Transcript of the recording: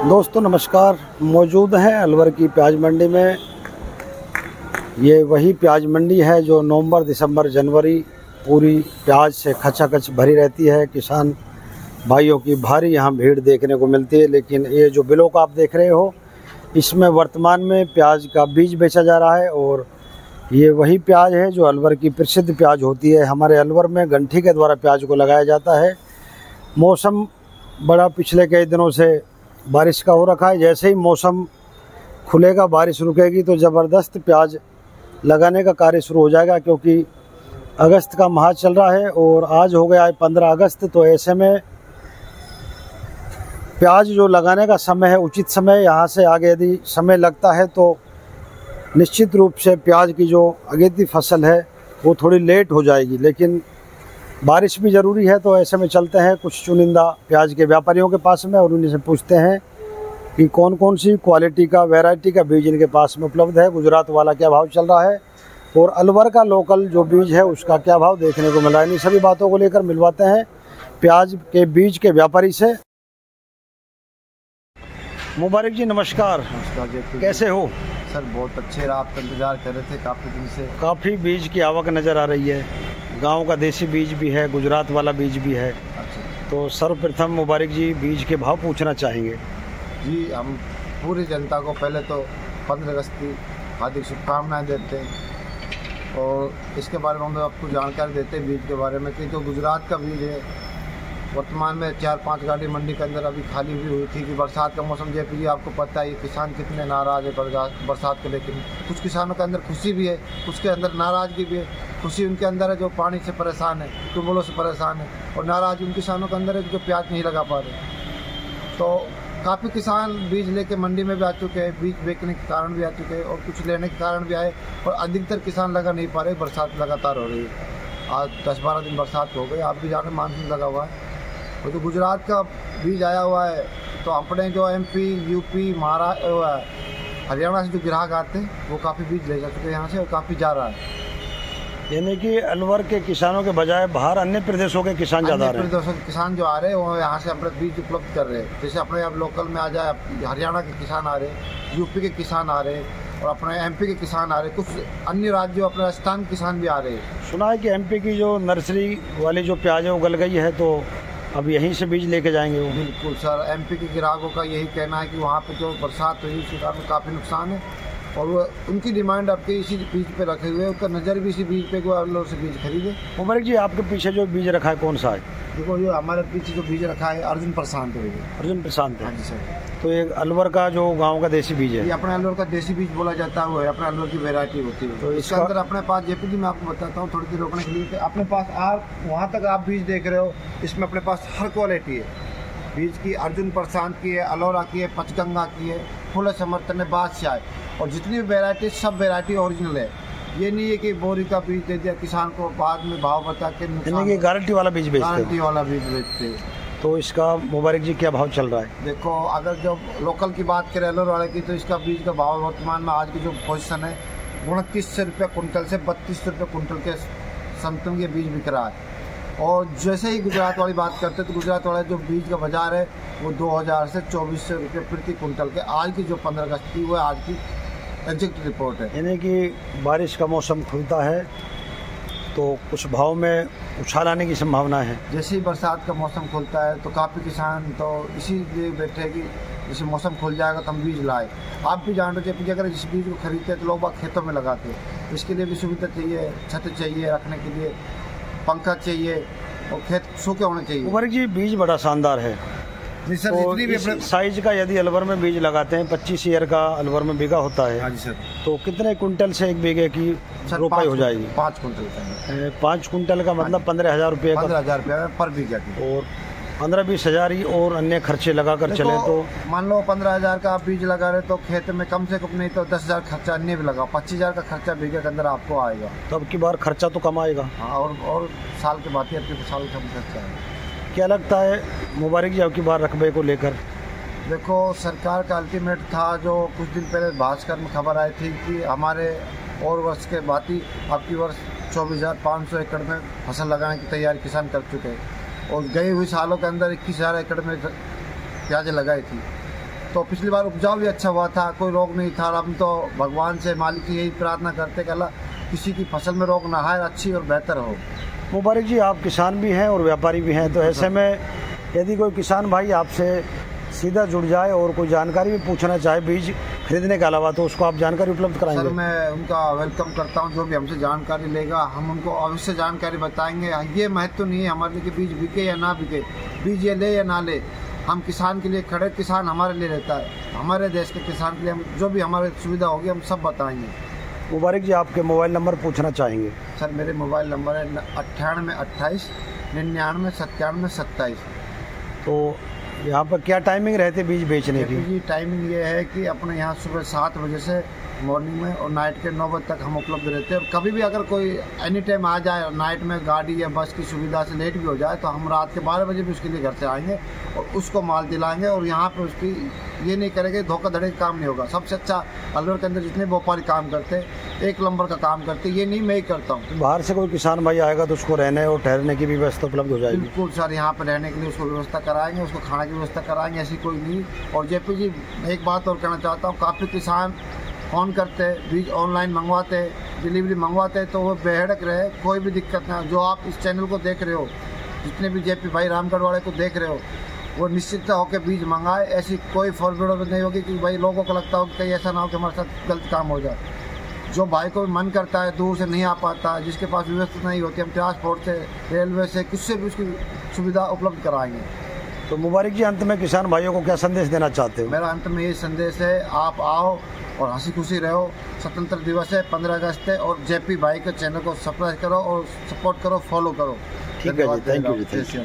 दोस्तों नमस्कार। मौजूद हैं अलवर की प्याज मंडी में। ये वही प्याज मंडी है जो नवंबर, दिसंबर, जनवरी पूरी प्याज से खचाखच भरी रहती है। किसान भाइयों की भारी यहाँ भीड़ देखने को मिलती है। लेकिन ये जो ब्लॉक आप देख रहे हो, इसमें वर्तमान में प्याज का बीज बेचा जा रहा है। और ये वही प्याज है जो अलवर की प्रसिद्ध प्याज होती है। हमारे अलवर में गंठी के द्वारा प्याज को लगाया जाता है। मौसम बड़ा पिछले कई दिनों से बारिश का हो रखा है। जैसे ही मौसम खुलेगा, बारिश रुकेगी तो ज़बरदस्त प्याज लगाने का कार्य शुरू हो जाएगा, क्योंकि अगस्त का माह चल रहा है और आज हो गया है 15 अगस्त। तो ऐसे में प्याज जो लगाने का समय है, उचित समय, यहाँ से आगे यदि समय लगता है तो निश्चित रूप से प्याज की जो अगेती फसल है वो थोड़ी लेट हो जाएगी। लेकिन बारिश भी ज़रूरी है। तो ऐसे में चलते हैं कुछ चुनिंदा प्याज के व्यापारियों के पास में और उन्हीं से पूछते हैं कि कौन कौन सी क्वालिटी का, वैरायटी का बीज इनके पास में उपलब्ध है, गुजरात वाला क्या भाव चल रहा है और अलवर का लोकल जो बीज है उसका क्या भाव देखने को मिल रहा है। इन सभी बातों को लेकर मिलवाते हैं प्याज के बीज के व्यापारी से। मुबारक जी नमस्कार। नमस्कार जी, कैसे हो? सर बहुत अच्छे रहा, आपका इंतजार कर रहे थे काफ़ी दिन से। काफ़ी बीज की आवक नज़र आ रही है। गांव का देसी बीज भी है, गुजरात वाला बीज भी है। अच्छा तो सर्वप्रथम मुबारक जी बीज के भाव पूछना चाहेंगे। जी, हम पूरी जनता को पहले तो 15 अगस्त की हार्दिक शुभकामनाएं देते हैं और इसके बारे में हम आपको जानकारी देते हैं बीज के बारे में कि जो गुजरात का बीज है वर्तमान में 4-5 गाड़ी मंडी के अंदर अभी खाली भी हुई थी कि बरसात का मौसम जैसे आपको पता है किसान कितने नाराज़ है बरसात के। लेकिन कुछ किसानों के अंदर खुशी भी है, कुछ के अंदर नाराज़गी भी है। खुशी उनके अंदर है जो पानी से परेशान है, ट्यूबवेलों से परेशान है, और नाराज़गी उन किसानों के अंदर है जो प्याज नहीं लगा पा रहे। तो काफ़ी किसान बीज लेके मंडी में भी आ चुके हैं, बीज बेचने के कारण भी आ चुके हैं और कुछ लेने के कारण भी आए, और अधिकतर किसान लगा नहीं पा रहे। बरसात लगातार हो रही है, आज 10-12 दिन बरसात हो गई, आप भी जाकर मानसून लगा हुआ है। और जो गुजरात का बीज आया हुआ है तो अपने जो MP, UP, महाराष्ट्र, हरियाणा से जो ग्राहक आते हैं वो काफ़ी बीज ले जा चुके हैं यहाँ से और काफ़ी जा रहा है। यानी कि अलवर के किसानों के बजाय बाहर अन्य प्रदेशों के किसान ज़्यादा आ रहे हैं। प्रदेशों के किसान जो आ रहे हैं वो यहाँ से अपने बीज उपलब्ध कर रहे हैं। जैसे अपने अब लोकल में आ जाए, हरियाणा के किसान आ रहे हैं, UP के किसान आ रहे हैं और अपने MP के किसान आ रहे हैं। कुछ अन्य राज्यों, अपने राजस्थान के किसान भी आ रहे हैं। सुना है कि MP की जो नर्सरी वाली जो प्याज है वो गल गई है, तो अब यहीं से बीज लेके जाएंगे वो। बिल्कुल सर, MP के ग्राहकों का यही कहना है कि वहाँ पे जो बरसात हुई उसके कारण काफ़ी नुकसान है और वो उनकी डिमांड आपके इसी बीज पे रखे हुए हैं। उनका नज़र भी इसी बीज पे, वो लोग से बीज खरीदे। मुबारक जी आपके पीछे जो बीज रखा है कौन सा है? देखो जो हमारे पीछे जो बीज रखा है अर्जुन प्रशांत है। अर्जुन प्रशांत हाँ है। जी सर। तो एक अलवर का जो गांव का देसी बीज ये है, अपने अलवर का देसी बीज बोला जाता है, वो है अपने अलवर की वैरायटी होती है। तो इसके अंदर अपने पास JP जी मैं आपको बताता हूँ थोड़ी देर रोकने के लिए कि अपने पास आप वहाँ तक आप बीज देख रहे हो, इसमें अपने पास हर क्वालिटी है बीज की। अर्जुन प्रशांत की है, अलोरा की है, पंचगंगा की है, फुल समर्थन है, बादशाह है, और जितनी भी वैरायटी सब वैरायटी ओरिजिनल है। ये नहीं है कि बोरी का बीज दे दिया किसान को, बाद में भाव बता के यानी गारंटी वाला बीज बेचते हैं। गारंटी वाला बीज बेचते हैं। तो इसका मुबारक जी क्या भाव चल रहा है? देखो अगर जो लोकल की बात करें अलवर वाले की, तो इसका बीज का भाव वर्तमान में आज की जो पोजीशन है 2900 रुपये कुंटल से 3200 रुपये कुंटल के समथिंग ये बीज बिक रहा है। और जैसे ही गुजरात वाली बात करते हैं तो गुजरात वाला जो बीज का बाजार है वो 2000 से 2400 रुपये प्रति कुंटल के। आज की जो 15 अगस्त की वो आज की एग्जैक्ट रिपोर्ट है। यानी कि बारिश का मौसम खुलता है तो कुछ भाव में उछाल आने की संभावना है। जैसे ही बरसात का मौसम खुलता है तो काफ़ी किसान तो इसीलिए बैठे कि जैसे मौसम खुल जाएगा तो हम बीज लाए। आप भी जान रहे थे अगर इस बीज को खरीदते हैं तो लोग खेतों में लगाते हैं, इसके लिए भी सुविधा चाहिए, छत चाहिए रखने के लिए, पंखा चाहिए और खेत सूखे होने चाहिए। मुबारक जी बीज बड़ा शानदार है। सर, तो इस साइज का यदि अलवर में बीज लगाते हैं, 25 ईयर का अलवर में बीघा होता है। हाँ जी सर। तो कितने कुंटल से एक बीघे की रोपाई हो जाएगी? 5 कुंटल। 5 कुंटल का मतलब 15,000 रुपये। 15,000 रुपये पर बीघा की। और 15-20 हज़ार ही और अन्य खर्चे लगाकर चले तो मान लो 15,000 का आप बीज लगा रहे तो खेत में कम से कम नहीं तो 10,000 खर्चा अन्य भी लगा, 25,000 का खर्चा बीघे के अंदर आपको आएगा। तो अब की बार खर्चा तो कम आएगा। हाँ, और साल के बाद ही साल कम खर्चा है। क्या लगता है मुबारक जी अब की बार रकबे को लेकर? देखो सरकार का अल्टीमेट था जो कुछ दिन पहले भास्कर में खबर आई थी कि हमारे और वर्ष के बाद ही आपकी वर्ष 24,500 एकड़ में फसल लगाने की तैयारी किसान कर चुके हैं और गई हुई सालों के अंदर 21,000 एकड़ में प्याज लगाई थी। तो पिछली बार उपजाऊ भी अच्छा हुआ था, कोई रोग नहीं था। हम तो भगवान से, मालिक से यही प्रार्थना करते कि अल्लाह किसी की फसल में रोग ना आए, अच्छी और बेहतर हो। मुबारक जी, आप किसान भी हैं और व्यापारी भी हैं, तो ऐसे में यदि कोई किसान भाई आपसे सीधा जुड़ जाए और कोई जानकारी भी पूछना चाहे बीज खरीदने के अलावा, तो उसको आप जानकारी उपलब्ध कराएंगे? सर, मैं उनका वेलकम करता हूं। जो भी हमसे जानकारी लेगा हम उनको अवश्य जानकारी बताएंगे। ये महत्व नहीं है हमारे लिए कि बीज बिके या ना बिके, बीज ये ले या ना ले, हम किसान के लिए खड़े, किसान हमारे लिए रहता है। हमारे देश के किसान के लिए हम जो भी हमारी सुविधा होगी हम सब बताएंगे। मुबारक जी, आपके मोबाइल नंबर पूछना चाहेंगे? सर, मेरे मोबाइल नंबर है 9828 99 97 27। तो यहाँ पर क्या टाइमिंग रहती है बीज बेचने की? जी, टाइमिंग ये है कि अपने यहाँ सुबह 7 बजे से मॉर्निंग में और नाइट के 9 बजे तक हम उपलब्ध रहते हैं। और कभी भी अगर कोई एनी टाइम आ जाए, नाइट में गाड़ी या बस की सुविधा से लेट भी हो जाए, तो हम रात के 12 बजे भी उसके लिए घर से आएंगे और उसको माल दिलाएंगे। और यहाँ पे उसकी ये नहीं करेंगे, धोखाधड़ी का काम नहीं होगा। सबसे अच्छा अलवर के अंदर जितने व्यापारी काम करते हैं, एक नंबर का काम करते हैं। ये नहीं मैं ही करता हूँ। बाहर से कोई किसान भाई आएगा तो उसको रहने और ठहरने की भी व्यवस्था उपलब्ध हो जाएगी? बिल्कुल सर, यहाँ पर रहने के लिए उसको व्यवस्था कराएंगे, उसको खाने की व्यवस्था कराएंगे, ऐसी कोई नहीं। और जेपी जी, एक बात और कहना चाहता हूँ, काफ़ी किसान फ़ोन करते हैं, बीज ऑनलाइन मंगवाते, डिलीवरी मंगवाते हैं, तो वो बेहड़क रहे, कोई भी दिक्कत ना। जो आप इस चैनल को देख रहे हो, जितने भी जेपी भाई रामगढ़ वाले को देख रहे हो, वो निश्चित होकर बीज मंगाए। ऐसी कोई फॉरवर्ड नहीं होगी कि भाई लोगों को लगता हो कि कहीं ऐसा ना हो कि हमारे साथ गलत काम हो जाए। जो भाई को मन करता है, दूर से नहीं आ पाता, जिसके पास व्यवस्था नहीं होती, हम ट्रांसपोर्ट से, रेलवे से, किससे भी उसकी सुविधा उपलब्ध कराएंगे। तो मुबारक जी, अंत में किसान भाइयों को क्या संदेश देना चाहते हो? मेरा अंत में ये संदेश है, आप आओ और हंसी खुशी रहो। स्वतंत्र दिवस है, 15 अगस्त है, और जेपी भाई के चैनल को सब्सक्राइब करो और सपोर्ट करो, फॉलो करो। ठीक है जी, थैंक यू जी, थैंक यू।